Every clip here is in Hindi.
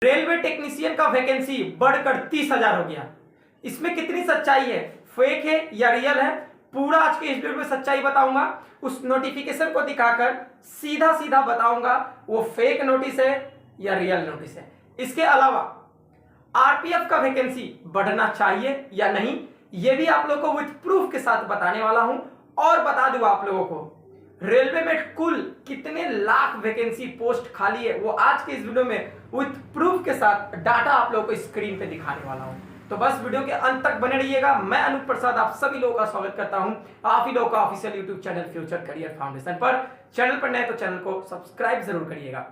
रेलवे टेक्नीशियन का वैकेंसी बढ़कर 30,000 हो गया। इसमें कितनी सच्चाई है, फेक है या रियल है, पूरा आज के इस वीडियो में सच्चाई बताऊंगा। उस नोटिफिकेशन को दिखाकर सीधा सीधा बताऊंगा वो फेक नोटिस है या रियल नोटिस है। इसके अलावा आरपीएफ का वैकेंसी बढ़ना चाहिए या नहीं, ये भी आप लोगों को विथ प्रूफ के साथ बताने वाला हूं। और बता दूं आप लोगों को रेलवे में कुल कितने लाख वैकेंसी पोस्ट खाली है, वो आज के इस वीडियो में विथ प्रूफ के साथ डाटा आप लोगों को स्क्रीन पे दिखाने वाला हूं। तो बस वीडियो के अंत तक बने रहिएगा। मैं अनूप प्रसाद आप सभी लोगों का स्वागत करता हूं आप ही लोगों का official YouTube channel future career foundation पर। चैनल पर नए तो चैनल को सब्सक्राइब जरूर करिएगा।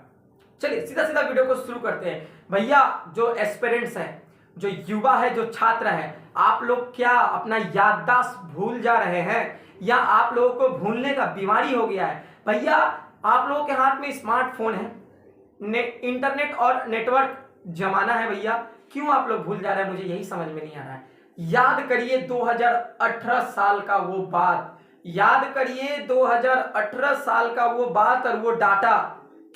चलिए सीधा सीधा वीडियो को शुरू करते हैं। भैया जो एस्पिरेंट्स हैं, जो युवा है, जो छात्र है, आप लोग क्या अपना याददाश्त भूल जा रहे हैं या आप लोगों को भूलने का बीमारी हो गया है? भैया आप लोगों के हाथ में स्मार्टफोन है, इंटरनेट और नेटवर्क जमाना है। भैया क्यों आप लोग भूल जा रहे हैं, मुझे यही समझ में नहीं आ रहा है। याद करिए 2018 साल का वो बात, याद करिए 2018 साल का वो बात और वो डाटा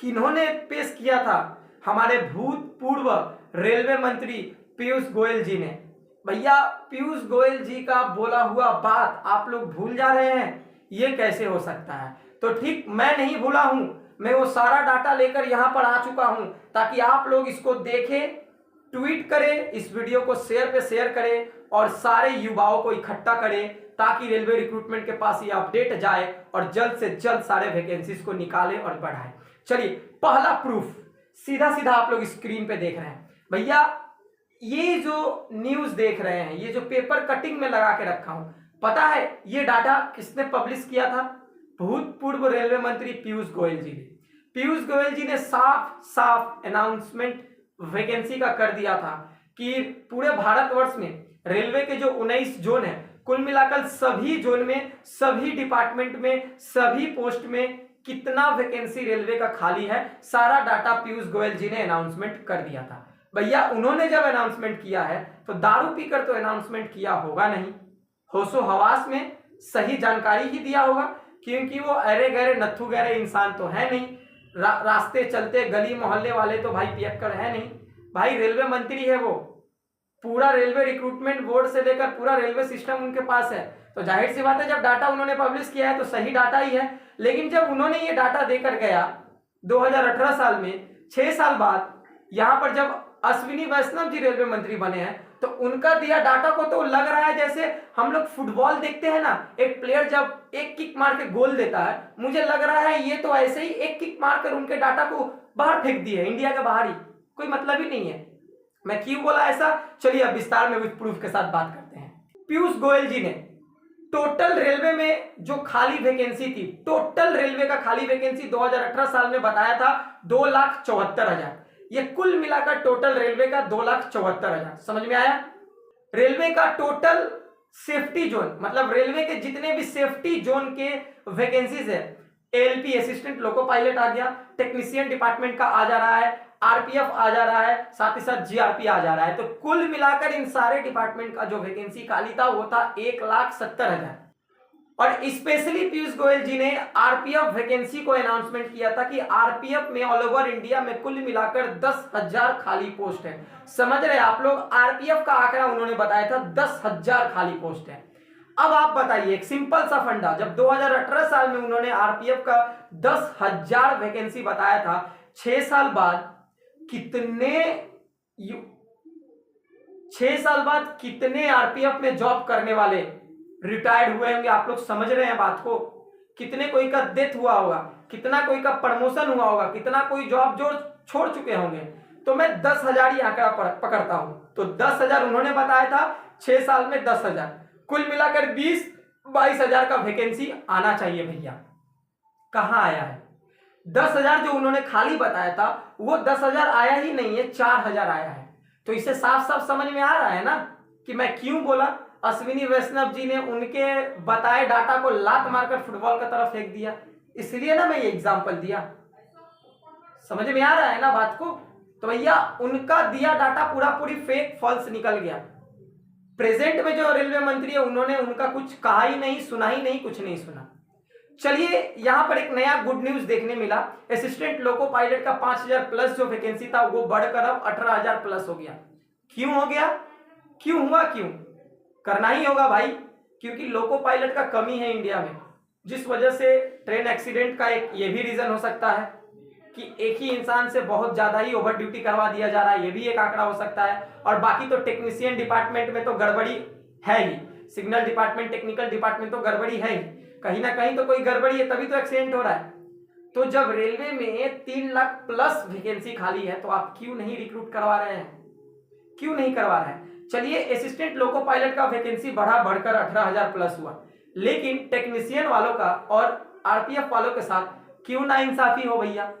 किन्होंने पेश किया था? हमारे भूतपूर्व रेलवे मंत्री पीयूष गोयल जी ने। भैया पीयूष गोयल जी का बोला हुआ बात आप लोग भूल जा रहे हैं, ये कैसे हो सकता है? तो ठीक, मैं नहीं भूला हूं, मैं वो सारा डाटा लेकर यहां पर आ चुका हूं ताकि आप लोग इसको देखें, ट्वीट करें, इस वीडियो को शेयर पे शेयर करें और सारे युवाओं को इकट्ठा करें ताकि रेलवे रिक्रूटमेंट के पास ये अपडेट जाए और जल्द से जल्द सारे वैकेंसीज को निकाले और बढ़ाए। चलिए पहला प्रूफ सीधा सीधा आप लोग स्क्रीन पे देख रहे हैं। भैया ये जो न्यूज देख रहे हैं, ये जो पेपर कटिंग में लगा के रखा हूं, पता है ये डाटा किसने पब्लिश किया था? भूतपूर्व रेलवे मंत्री पीयूष गोयल जी ने। पीयूष गोयल जी ने साफ साफ अनाउंसमेंट वैकेंसी का कर दिया था कि पूरे भारतवर्ष में रेलवे के जो 19 जोन है, कुल मिलाकर सभी जोन में, सभी डिपार्टमेंट में, सभी पोस्ट में कितना वैकेंसी रेलवे का खाली है, सारा डाटा पीयूष गोयल जी ने अनाउंसमेंट कर दिया था। भैया उन्होंने जब अनाउंसमेंट किया है तो दारू पीकर तो अनाउंसमेंट किया होगा नहीं, होशो हवास में सही जानकारी ही दिया होगा, क्योंकि वो अरे गहरे नत्थु गहरे इंसान तो है नहीं। रास्ते चलते गली मोहल्ले वाले तो भाई पियक्कड़ है नहीं। भाई रेलवे मंत्री है वो, पूरा रेलवे रिक्रूटमेंट बोर्ड से लेकर पूरा रेलवे सिस्टम उनके पास है, तो जाहिर सी बात है जब डाटा उन्होंने पब्लिश किया है तो सही डाटा ही है। लेकिन जब उन्होंने ये डाटा देकर गया 2018 साल में, 6 साल बाद यहां पर जब अश्विनी वैष्णव जी रेलवे मंत्री बने हैं, तो उनका दिया डाटा को तो लग रहा है जैसे हम लोग फुटबॉल देखते हैं ना, एक प्लेयर जब एक किक मार के गोल देता है, मुझे लग रहा है ये तो ऐसे ही एक किक मारकर उनके डाटा को बाहर फेंक दिए, इंडिया के बाहर ही, कोई मतलब ही नहीं है। मैं क्यों बोला ऐसा, चलिए अब विस्तार में विद प्रूफ के साथ बात करते हैं। पीयूष गोयल जी ने टोटल रेलवे में जो खाली वैकेंसी थी, टोटल रेलवे का खाली वैकेंसी 2018 साल में बताया था 2,74,000। ये कुल मिलाकर टोटल रेलवे का 2,74,000। समझ में आया? रेलवे का टोटल सेफ्टी जोन, मतलब रेलवे के जितने भी सेफ्टी जोन के वैकेंसीज है, एएलपी असिस्टेंट लोको पायलट आ गया, टेक्नीशियन डिपार्टमेंट का आ जा रहा है, आरपीएफ आ जा रहा है, साथ ही साथ जीआरपी आ जा रहा है। तो कुल मिलाकर इन सारे डिपार्टमेंट का जो वैकेंसी खाली था वो था 1,70,000। और स्पेशली पीयूष गोयल जी ने आरपीएफ वैकेंसी को अनाउंसमेंट किया था कि आरपीएफ में ऑल ओवर इंडिया में कुल मिलाकर 10,000 खाली पोस्ट है। समझ रहे आप लोग, आरपीएफ का आंकड़ा उन्होंने बताया था 10,000 खाली पोस्ट है। अब आप बताइए एक सिंपल सा फंडा, जब 2018 साल में उन्होंने आरपीएफ का 10,000 वैकेंसी बताया था, 6 साल बाद कितने आरपीएफ में जॉब करने वाले रिटायर्ड हुए होंगे? आप लोग समझ रहे हैं बात को? कितने कोई का डेथ हुआ होगा, कितना कोई का प्रमोशन हुआ होगा, कितना कोई जॉब छोड़ चुके होंगे। तो मैं 10,000 ही आंकड़ा पकड़ता हूं। तो 10,000 उन्होंने बताया था, 6 साल में 10,000, कुल मिलाकर 20-22,000 का वैकेंसी आना चाहिए। भैया कहां आया है? 10,000 जो उन्होंने खाली बताया था वो 10,000 आया ही नहीं है, 4,000 आया है। तो इसे साफ साफ समझ में आ रहा है ना कि मैं क्यों बोला। अश्विनी वैष्णव जी ने उनके बताए डाटा को लात मारकर फुटबॉल का तरफ फेंक दिया, इसलिए ना मैं ये एग्जांपल दिया। समझ में आ रहा है ना बात को? तो भैया उनका दिया डाटा पूरा पूरी फेक फॉल्स निकल गया। प्रेजेंट में जो रेलवे मंत्री है उन्होंने उनका कुछ कहा ही नहीं, सुना ही नहीं, कुछ नहीं सुना। चलिए यहां पर एक नया गुड न्यूज देखने मिला। असिस्टेंट लोको पायलट का 5000 प्लस जो वैकेंसी था वो बढ़कर अब 18000 प्लस हो गया। क्यों हो गया, क्यों हुआ, क्यों? करना ही होगा भाई, क्योंकि लोको पायलट का कमी है इंडिया में, जिस वजह से ट्रेन एक्सीडेंट का एक ये भी रीजन हो सकता है कि एक ही इंसान से बहुत ज्यादा ही ओवर ड्यूटी करवा दिया जा रहा है, ये भी एक आंकड़ा हो सकता है। और बाकी तो टेक्नीशियन डिपार्टमेंट में तो गड़बड़ी है ही, सिग्नल डिपार्टमेंट, टेक्निकल डिपार्टमेंट तो गड़बड़ी है ही, कहीं ना कहीं तो कोई गड़बड़ी है, तभी तो एक्सीडेंट हो रहा है। तो जब रेलवे में 3 लाख प्लस वैकेंसी खाली है तो आप क्यों नहीं रिक्रूट करवा रहे हैं, क्यों नहीं करवा रहे हैं? चलिए असिस्टेंट लोको पायलट का वैकेंसी बढ़कर 18000 प्लस हुआ, लेकिन टेक्नीशियन वालों का और आरपीएफ वालों के साथ क्यों ना इंसाफी हो भैया?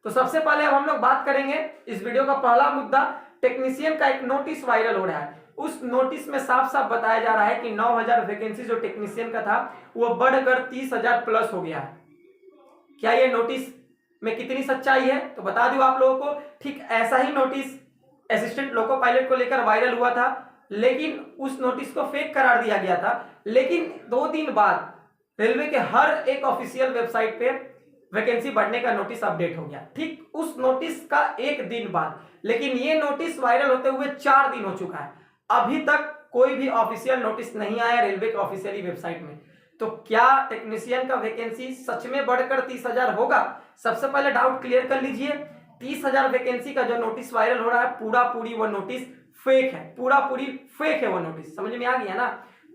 तो सबसे पहले अब हम लोग बात करेंगे, इस वीडियो का पहला मुद्दा, टेक्नीशियन का एक नोटिस वायरल हो रहा है। उस नोटिस में साफ साफ बताया जा रहा है कि 9000 वैकेंसी जो टेक्नीशियन का था वो बढ़कर 30000 प्लस हो गया है। क्या ये नोटिस में कितनी सच्चाई है तो बता दूं आप लोगों को, ठीक ऐसा ही नोटिस असिस्टेंट लोको पायलट को लेकर वायरल हुआ था, लेकिन उस नोटिस को फेक करार दिया गया था। लेकिन 2 दिन बाद रेलवे के हर एक ऑफिशियल वेबसाइट पे वैकेंसी बढ़ने का नोटिस अपडेट हो गया, ठीक उस नोटिस का 1 दिन बाद। लेकिन ये नोटिस वायरल होते हुए 4 दिन हो चुका है, अभी तक कोई भी ऑफिशियल नोटिस नहीं आया रेलवे के ऑफिशियली वेबसाइट में। तो क्या टेक्नीशियन का वैकेंसी सच में बढ़कर 30000 होगा? सबसे पहले डाउट क्लियर कर लीजिए, 30000 वैकेंसी का जो नोटिस वायरल हो रहा है पूरा पूरी वो नोटिस फेक है, पूरा पूरी फेक है वो नोटिस, समझ में आ गया ना,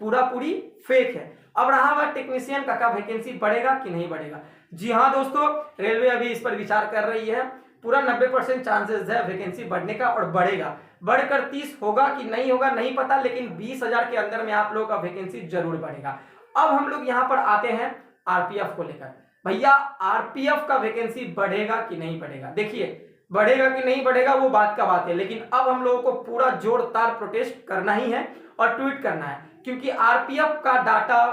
पूरा पूरी फेक है। अब रहा हुआ टेक्नीशियन का वैकेंसी बढ़ेगा कि नहीं बढ़ेगा? जी हाँ दोस्तों, रेलवे अभी इस पर विचार कर रही है, पूरा 90% चांसेस है वैकेंसी बढ़ने का और बढ़ेगा। बढ़कर 30 होगा कि नहीं होगा नहीं पता, लेकिन 20000 के अंदर में आप लोगों का वैकेंसी जरूर बढ़ेगा। अब हम लोग यहां पर आते हैं आरपीएफ को लेकर। भैया आरपीएफ का वैकेंसी बढ़ेगा कि नहीं बढ़ेगा? देखिए बढ़ेगा कि नहीं बढ़ेगा वो बात का बात है, लेकिन अब हम लोगों को पूरा जोरदार प्रोटेस्ट करना ही है और ट्वीट करना है, क्योंकि आरपीएफ का डाटा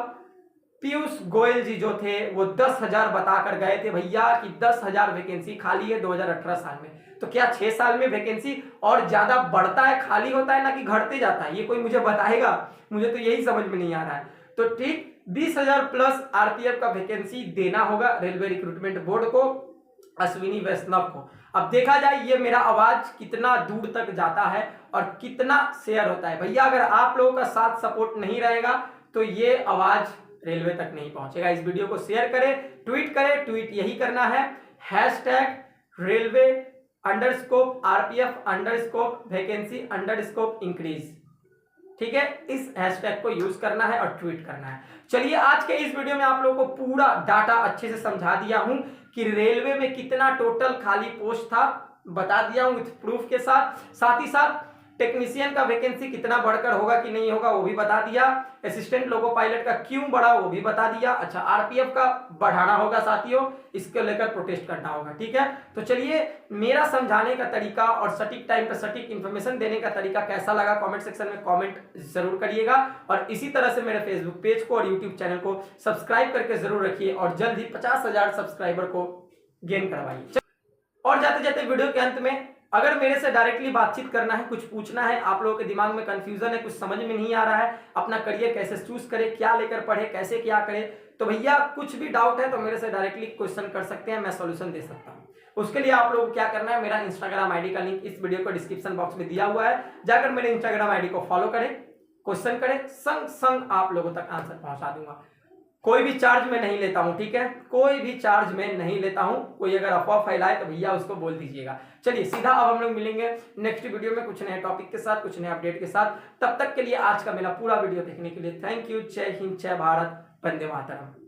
पीयूष गोयल जी जो थे वो 10,000 बताकर गए थे भैया कि 10,000 वैकेंसी खाली है 2018 साल में। तो क्या 6 साल में वैकेंसी और ज्यादा बढ़ता है, खाली होता है ना कि घटते जाता है? ये कोई मुझे बताएगा, मुझे तो यही समझ में नहीं आ रहा है। तो ठीक 20,000 प्लस आरपीएफ का वैकेंसी देना होगा रेलवे रिक्रूटमेंट बोर्ड को, अश्विनी वैष्णव को। अब देखा जाए ये मेरा आवाज कितना दूर तक जाता है और कितना शेयर होता है। भैया अगर आप लोगों का साथ सपोर्ट नहीं रहेगा तो ये आवाज रेलवे तक नहीं पहुंचेगा। इस वीडियो को शेयर करें, ट्वीट करें, ट्वीट यही करना है #रेलवे _RPF_ वैकेंसी _इंक्रीज, ठीक है, इस हैशटैग को यूज करना है और ट्वीट करना है। चलिए आज के इस वीडियो में आप लोगों को पूरा डाटा अच्छे से समझा दिया हूं कि रेलवे में कितना टोटल खाली पोस्ट था, बता दिया हूं विथ प्रूफ के साथ। साथ ही साथ टेक्नीशियन का वैकेंसी कितना बढ़कर होगा कि नहीं होगा वो भी बता दिया, असिस्टेंट लोको पायलट का क्यों बढ़ा वो भी बता दिया। अच्छा आरपीएफ का बढ़ाना होगा साथियों, इसके लेकर प्रोटेस्ट करना होगा, ठीक है। तो चलिए मेरा समझाने का तरीका और सटीक टाइम पर सटीक इंफॉर्मेशन देने का तरीका कैसा लगा कमेंट सेक्शन में कमेंट जरूर करिएगा, और इसी तरह से मेरे फेसबुक पेज को और यूट्यूब चैनल को सब्सक्राइब करके जरूर रखिए और जल्द ही 50,000 सब्सक्राइबर को गेन करवाइए। और जाते जाते वीडियो के अंत में अगर मेरे से डायरेक्टली बातचीत करना है, कुछ पूछना है, आप लोगों के दिमाग में कंफ्यूजन है, कुछ समझ में नहीं आ रहा है, अपना करियर कैसे चूज करे, क्या लेकर पढ़े, कैसे क्या करे, तो भैया कुछ भी डाउट है तो मेरे से डायरेक्टली क्वेश्चन कर सकते हैं, मैं सॉल्यूशन दे सकता हूं। उसके लिए आप लोगों को क्या करना है, मेरा इंस्टाग्राम आईडी का लिंक इस वीडियो को डिस्क्रिप्शन बॉक्स में दिया हुआ है, जाकर मेरे इंस्टाग्राम आईडी को फॉलो करें, क्वेश्चन करें, संग संग आप लोगों तक आंसर पहुंचा दूंगा। कोई भी चार्ज में नहीं लेता हूं, ठीक है, कोई भी चार्ज में नहीं लेता हूं। कोई अगर अफवाह फैलाए तो भैया उसको बोल दीजिएगा। चलिए सीधा अब हम लोग मिलेंगे नेक्स्ट वीडियो में कुछ नए टॉपिक के साथ, कुछ नए अपडेट के साथ। तब तक के लिए आज का मेरा पूरा वीडियो देखने के लिए थैंक यू। जय हिंद, जय भारत, वंदे मातरम।